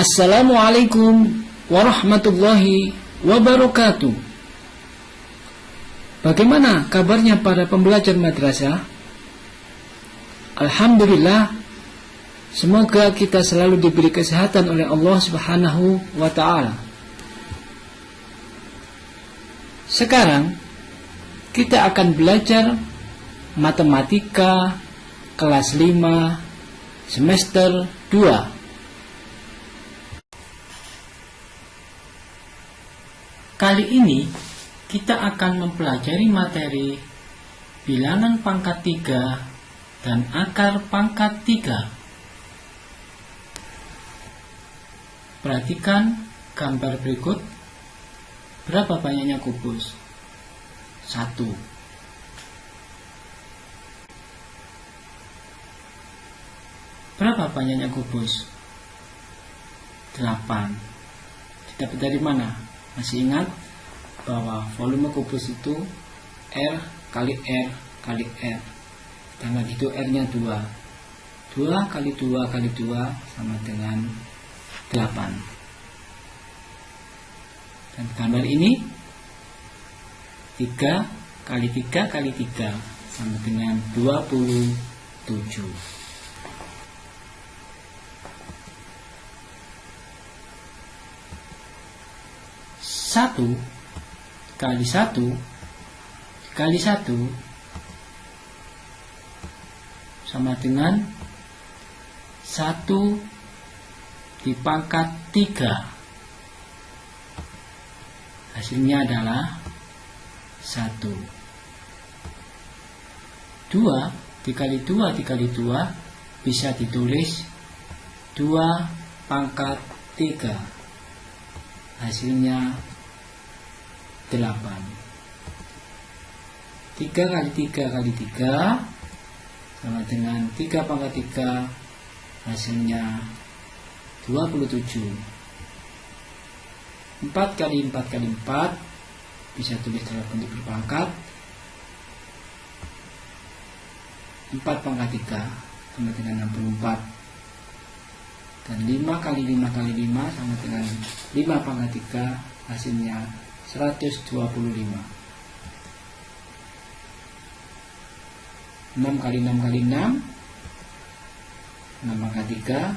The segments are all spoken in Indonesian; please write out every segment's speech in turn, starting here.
Assalamualaikum warahmatullahi wabarakatuh. Bagaimana kabarnya para pembelajar madrasah? Alhamdulillah, semoga kita selalu diberi kesehatan oleh Allah Subhanahu wa ta'ala. Sekarang kita akan belajar matematika kelas 5 semester 2. Kali ini kita akan mempelajari materi bilangan pangkat 3 dan akar pangkat 3. Perhatikan gambar berikut. Berapa banyaknya kubus? 1. Berapa banyaknya kubus? 8. Didapat dari mana? Masih ingat bahwa volume kubus itu R kali R kali R. Dengan itu R-nya 2. 2 kali 2 kali 2 sama dengan 8. Dan gambar ini 3 kali 3 kali 3 sama dengan 27. 1 kali 1 kali 1 sama dengan 1 dipangkat 3. Hasilnya adalah 1. 2 dikali 2 dikali 2 bisa ditulis 2 pangkat 3. Hasilnya 8. 3 kali 3 kali 3 sama dengan 3 pangkat 3. Hasilnya 27. 4 kali 4 kali 4 bisa tulis dalam bentuk berpangkat. 4 pangkat 3 sama dengan 64. Dan 5 kali 5 kali 5 sama dengan 5 pangkat 3. Hasilnya 125. 6 kali 6 kali 6 6 pangkat 3.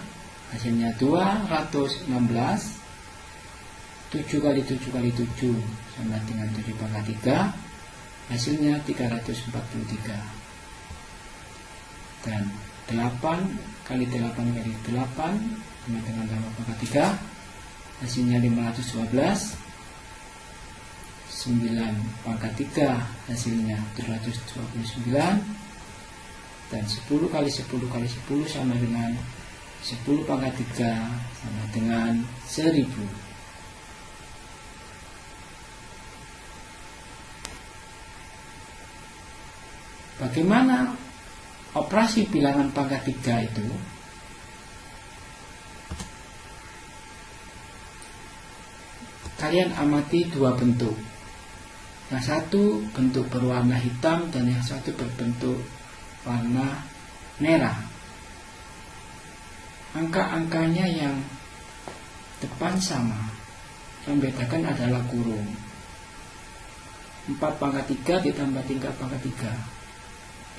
Hasilnya 216. 7 kali 7 kali 7 sama dengan 7 pangkat 3. Hasilnya 343. Dan 8 kali 8 kali 8 sama dengan 8 pangkat 3. Hasilnya 512. 9 pangkat 3 hasilnya 729. Dan 10 kali 10 kali 10 sama dengan 10 pangkat 3 sama dengan 1000. Bagaimana operasi bilangan pangkat 3 itu? Kalian amati dua bentuk. Yang satu bentuk berwarna hitam dan yang satu berbentuk warna merah. Angka-angkanya yang depan sama, yang membedakan adalah kurung. 4 pangkat 3 ditambah 3 pangkat 3.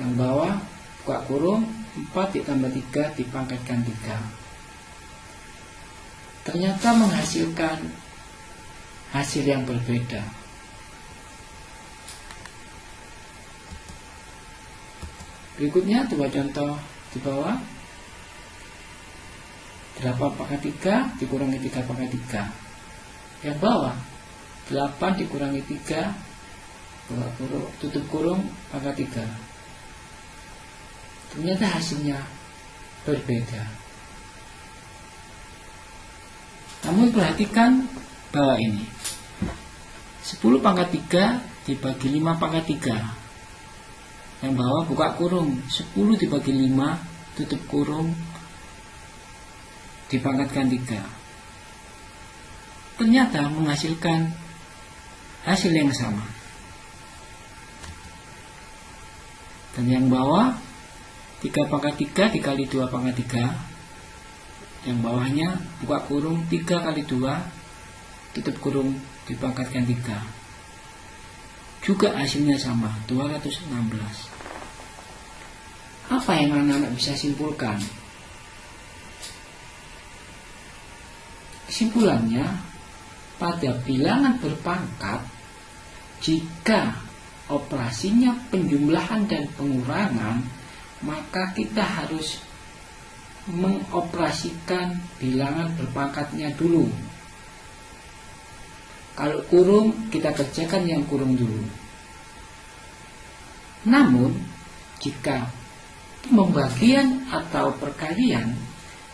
Yang bawah buka kurung, 4 ditambah 3 dipangkatkan 3. Ternyata menghasilkan hasil yang berbeda. Berikutnya dua contoh di bawah. 8 pangkat 3 dikurangi 3 pangkat 3. Yang bawah 8 dikurangi 3 tutup kurung pangkat 3. Ternyata hasilnya berbeda. Namun perhatikan bahwa ini 10 pangkat 3 dibagi 5 pangkat 3. Yang bawah buka kurung, 10 dibagi 5 tutup kurung dipangkatkan 3. Ternyata menghasilkan hasil yang sama. Dan yang bawah 3 pangkat 3 dikali 2 pangkat 3. yang bawahnya buka kurung 3 kali 2 tutup kurung dipangkatkan 3, juga hasilnya sama 216. Apa yang anak-anak bisa simpulkan? Kesimpulannya, pada bilangan berpangkat, jika operasinya penjumlahan dan pengurangan, maka kita harus mengoperasikan bilangan berpangkatnya dulu. Kalau kurung, kita kerjakan yang kurung dulu. Namun, jika pembagian atau perkalian,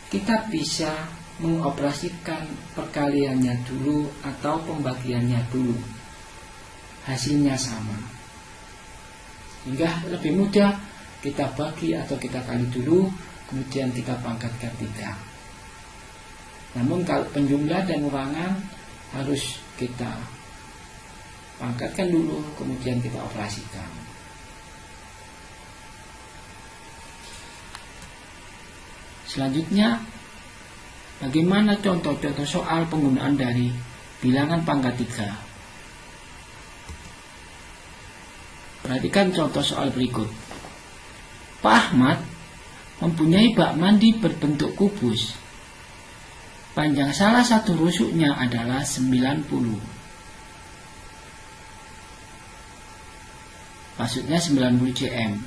kita bisa mengoperasikan perkaliannya dulu atau pembagiannya dulu. Hasilnya sama. Sehingga lebih mudah kita bagi atau kita kali dulu, kemudian kita pangkatkan 3. Namun kalau penjumlah dan urangan harus kita pangkatkan dulu, kemudian kita operasikan. Selanjutnya, bagaimana contoh-contoh soal penggunaan dari bilangan pangkat 3? Perhatikan contoh soal berikut. Pak Ahmad mempunyai bak mandi berbentuk kubus. Panjang salah satu rusuknya adalah 90. Maksudnya 90 cm.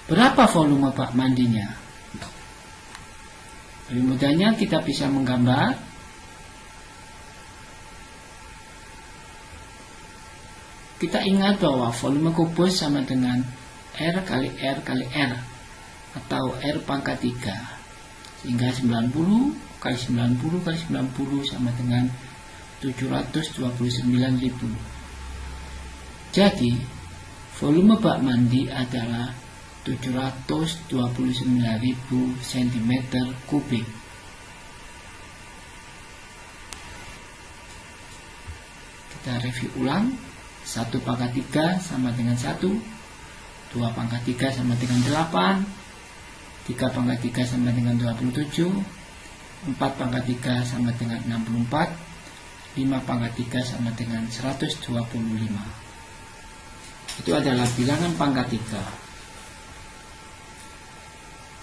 Berapa volume bak mandinya? Lebih mudahnya kita bisa menggambar. Kita ingat bahwa volume kubus sama dengan R kali R kali R atau R pangkat 3. Sehingga 90 kali 90 kali 90 sama dengan 729.000. Jadi, volume bak mandi adalah 729.000 cm3. Kita review ulang. 1 pangkat 3 sama dengan 1, 2 pangkat 3 sama dengan 8, 3 pangkat 3 sama dengan 27, 4 pangkat 3 sama dengan 64, 5 pangkat 3 sama dengan 125. Itu adalah bilangan pangkat 3.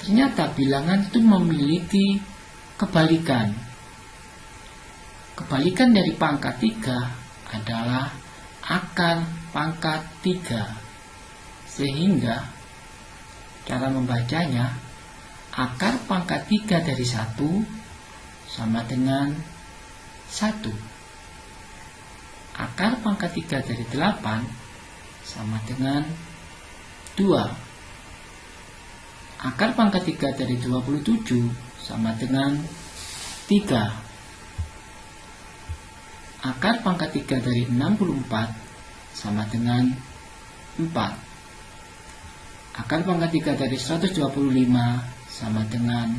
Ternyata bilangan itu memiliki kebalikan. Kebalikan dari pangkat 3 adalah akar pangkat 3, sehingga cara membacanya akar pangkat 3 dari 1 sama dengan 1. Akar pangkat 3 dari 8 sama dengan 2. Akar pangkat 3 dari 27 sama dengan 3. Akar pangkat 3 dari 64 sama dengan 4. Akar pangkat 3 dari 125 sama dengan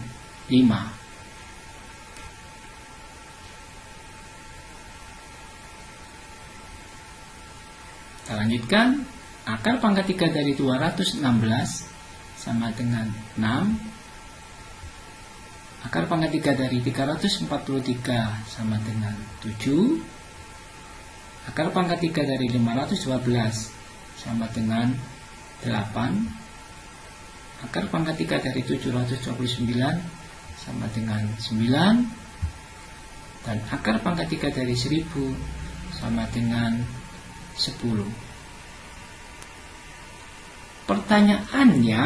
5. Kita lanjutkan. Akar pangkat 3 dari 216 sama dengan 6. Akar pangkat 3 dari 343 sama dengan 7. Akar pangkat 3 dari 512 sama dengan 8. Akar pangkat 3 dari 729 sama dengan 9. Dan akar pangkat 3 dari 1000 sama dengan 10. Pertanyaannya,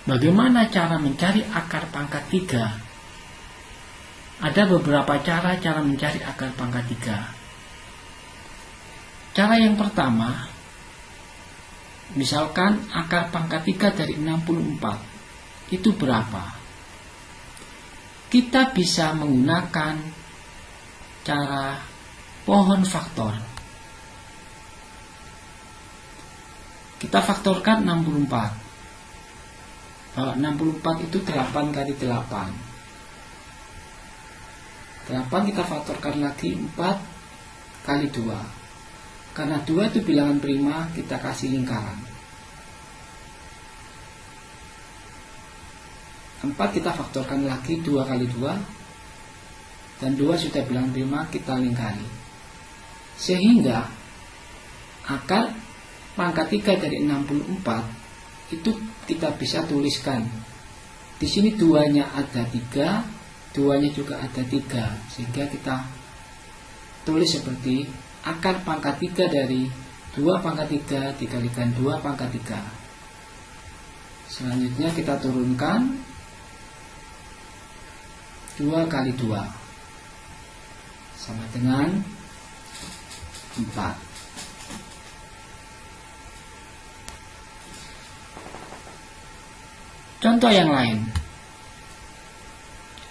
bagaimana cara mencari akar pangkat 3? Ada beberapa cara mencari akar pangkat 3. Cara yang pertama, misalkan akar pangkat 3 dari 64 itu berapa? Kita bisa menggunakan cara pohon faktor. Kita faktorkan 64. Bahwa 64 itu 8 kali 8. 8 kita faktorkan lagi 4 kali 2. Karena 2 itu bilangan prima, kita kasih lingkaran. 4 kita faktorkan lagi 2 kali 2, dan 2 sudah bilang prima, kita lingkari. Sehingga akar pangkat 3 dari 64 itu kita bisa tuliskan. Di sini 2-nya ada 3, 2-nya juga ada 3, sehingga kita tulis seperti akar pangkat 3 dari 2 pangkat 3 dikalikan 2 pangkat 3. Selanjutnya kita turunkan 2 kali 2 sama dengan 4. Contoh yang lain.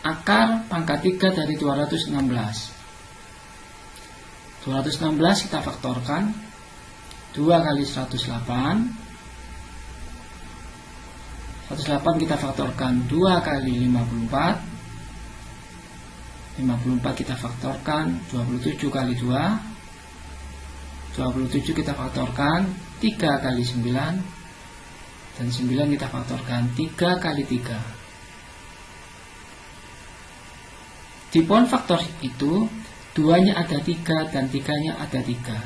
Akar pangkat 3 dari 216. 216 kita faktorkan 2 kali 108. 108 kita faktorkan 2 kali 54. 54 kita faktorkan 27 kali 2. 27 kita faktorkan 3 kali 9. Dan 9 kita faktorkan 3 kali 3. Di poin faktor itu 2-nya ada 3 dan 3-nya ada 3.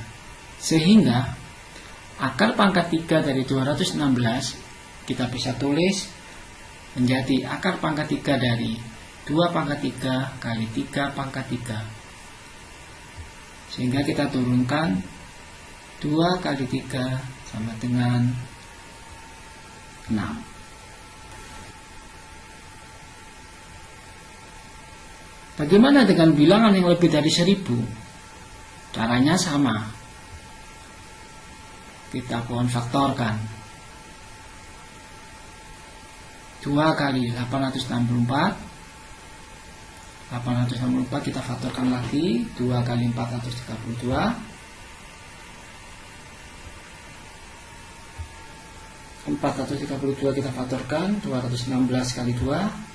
Sehingga akar pangkat 3 dari 216 kita bisa tulis menjadi akar pangkat 3 dari 2 pangkat 3 kali 3 pangkat 3. Sehingga kita turunkan 2 kali 3 sama dengan 6. Bagaimana dengan bilangan yang lebih dari 1000? Caranya sama. Kita pohon faktorkan 2 kali 864. 864 kita faktorkan lagi 2 kali 432. 432 kita faktorkan 216 kali 2.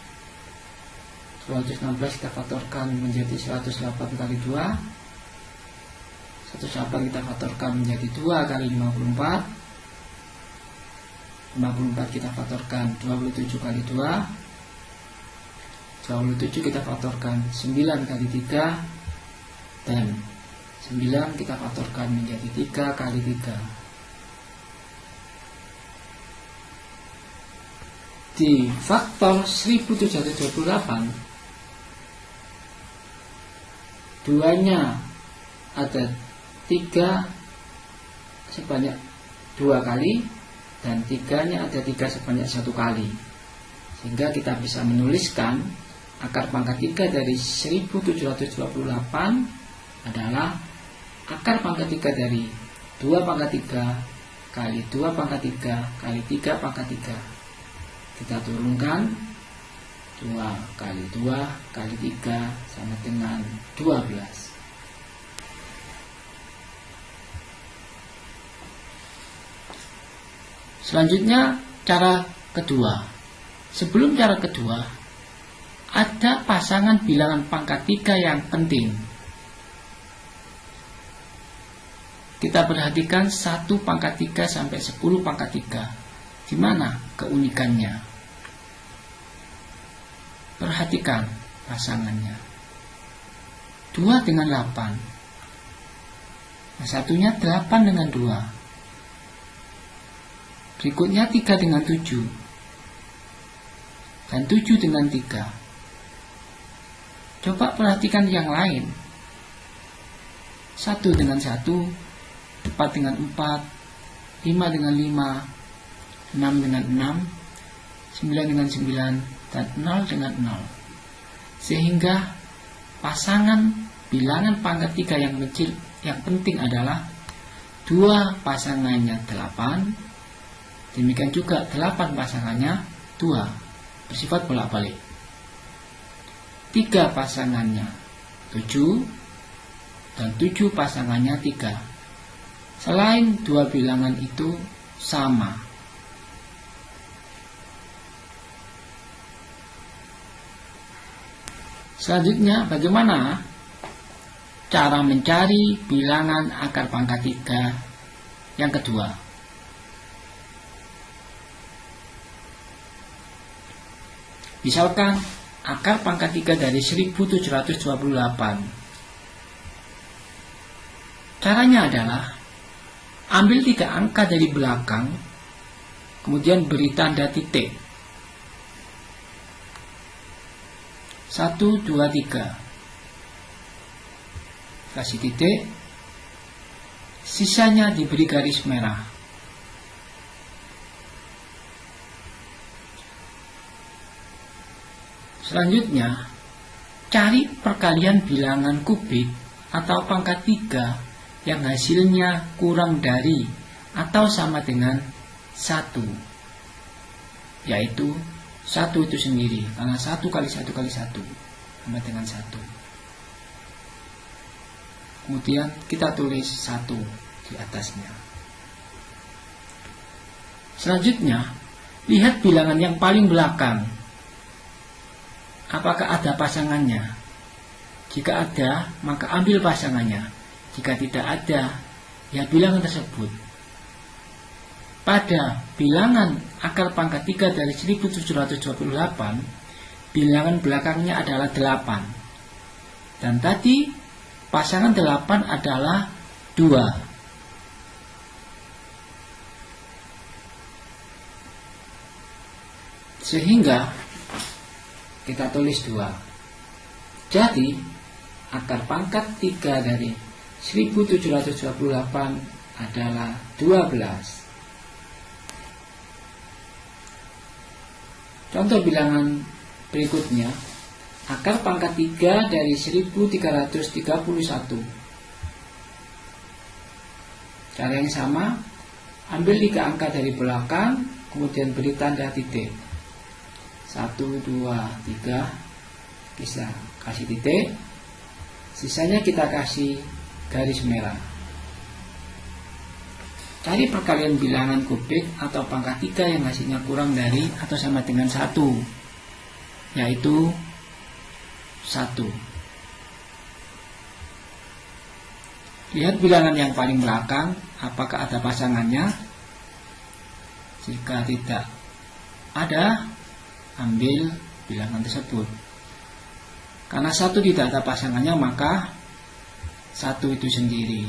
216 kita faktorkan menjadi 108 kali 2. 108 kita faktorkan menjadi 2 kali 54. 54 kita faktorkan 27 kali 2. 27 kita faktorkan 9 kali 3. Dan 9 kita faktorkan menjadi 3 kali 3. Di faktor 1728 2-nya ada 3 sebanyak 2 kali dan 3-nya ada 3 sebanyak 1 kali. Sehingga kita bisa menuliskan akar pangkat 3 dari 1728 adalah akar pangkat 3 dari 2 pangkat 3 kali 2 pangkat 3 kali 3 pangkat 3. Kita turunkan 2 kali 2 kali 3 sama dengan 12. Selanjutnya cara kedua. Sebelum cara kedua, ada pasangan bilangan pangkat 3 yang penting. Kita perhatikan 1 pangkat 3 sampai 10 pangkat 3. Di mana keunikannya? Perhatikan pasangannya. 2 dengan 8. Yang satunya 8 dengan 2. Berikutnya 3 dengan 7. Dan 7 dengan 3. Coba perhatikan yang lain. 1 dengan 1, 4 dengan 4, 5 dengan 5, 6 dengan 6, 9 dengan 9, dan 0 dengan 0. Sehingga pasangan bilangan pangkat 3 yang kecil yang penting adalah 2 pasangannya 8, demikian juga 8 pasangannya 2, bersifat bolak-balik. 3 pasangannya 7, dan 7 pasangannya 3. Selain 2 bilangan itu sama. Selanjutnya, bagaimana cara mencari bilangan akar pangkat 3 yang kedua? Misalkan akar pangkat 3 dari 1728. Caranya adalah ambil 3 angka dari belakang, kemudian beri tanda titik. 1, 2, 3. Kasih titik. Sisanya diberi garis merah. Selanjutnya, cari perkalian bilangan kubik atau pangkat 3 yang hasilnya kurang dari atau sama dengan 1, yaitu 1 itu sendiri, karena 1 kali 1 kali 1 sama dengan 1. Kemudian kita tulis 1 di atasnya. Selanjutnya, lihat bilangan yang paling belakang. Apakah ada pasangannya? Jika ada, maka ambil pasangannya. Jika tidak ada, ya bilangan tersebut. Pada bilangan akar pangkat 3 dari 1728, bilangan belakangnya adalah 8. Dan tadi pasangan 8 adalah 2. Sehingga kita tulis 2. Jadi akar pangkat 3 dari 1728 adalah 12. Contoh bilangan berikutnya, akar pangkat 3 dari 1331. Cara yang sama, ambil 3 angka dari belakang, kemudian beri tanda titik. 1, 2, 3, bisa kasih titik. Sisanya kita kasih garis merah. Cari perkalian bilangan kubik atau pangkat 3 yang hasilnya kurang dari atau sama dengan 1, yaitu 1. Lihat bilangan yang paling belakang, apakah ada pasangannya. Jika tidak ada, ambil bilangan tersebut. Karena 1 tidak ada pasangannya, maka 1 itu sendiri.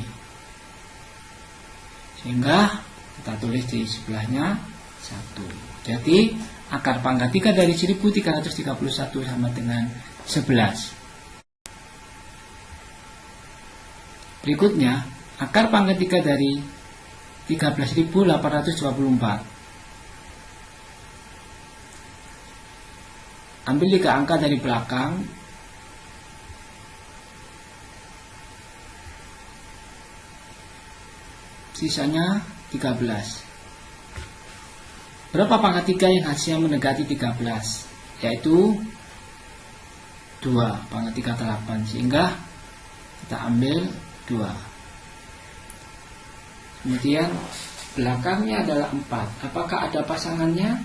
Sehingga kita tulis di sebelahnya 1. Jadi akar pangkat 3 dari 1331 sama dengan 11. Berikutnya, akar pangkat 3 dari 13.824. Ambil 3 angka dari belakang, sisanya 13. Berapa pangkat 3 yang hasilnya mendekati 13? Yaitu 2, pangkat 3 8. Sehingga kita ambil 2. Kemudian belakangnya adalah 4. Apakah ada pasangannya?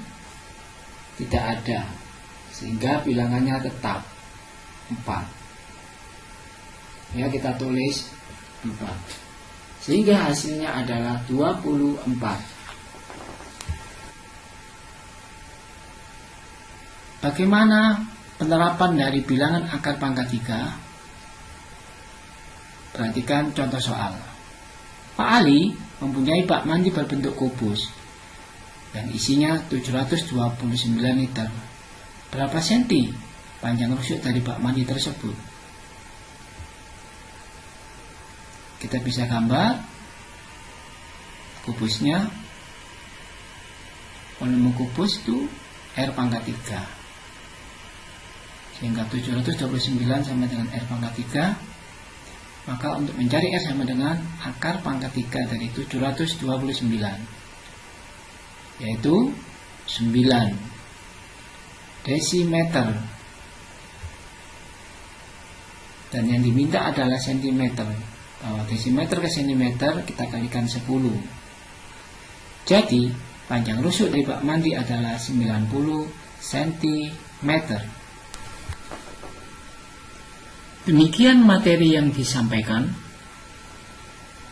Tidak ada. Sehingga bilangannya tetap 4. Ya, kita tulis 4. Sehingga hasilnya adalah 24. Bagaimana penerapan dari bilangan akar pangkat 3? Perhatikan contoh soal. Pak Ali mempunyai bak mandi berbentuk kubus yang isinya 729 liter. Berapa senti panjang rusuk dari bak mandi tersebut? Kita bisa gambar kubusnya. Volume kubus itu R pangkat 3. Sehingga 729 sama dengan R pangkat 3. Maka untuk mencari R sama dengan akar pangkat 3 dari 729, yaitu 9 desimeter. Dan yang diminta adalah sentimeter. Bahwa desimeter ke sentimeter kita kalikan 10. Jadi panjang rusuk dari bak mandi adalah 90 cm. Demikian materi yang disampaikan.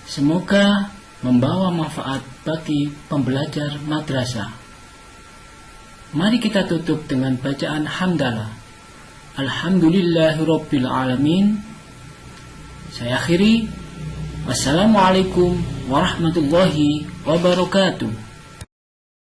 Semoga membawa manfaat bagi pembelajar madrasah. Mari kita tutup dengan bacaan hamdalah. Alhamdulillahirabbil alamin. Saya akhiri. Wassalamualaikum warahmatullahi wabarakatuh.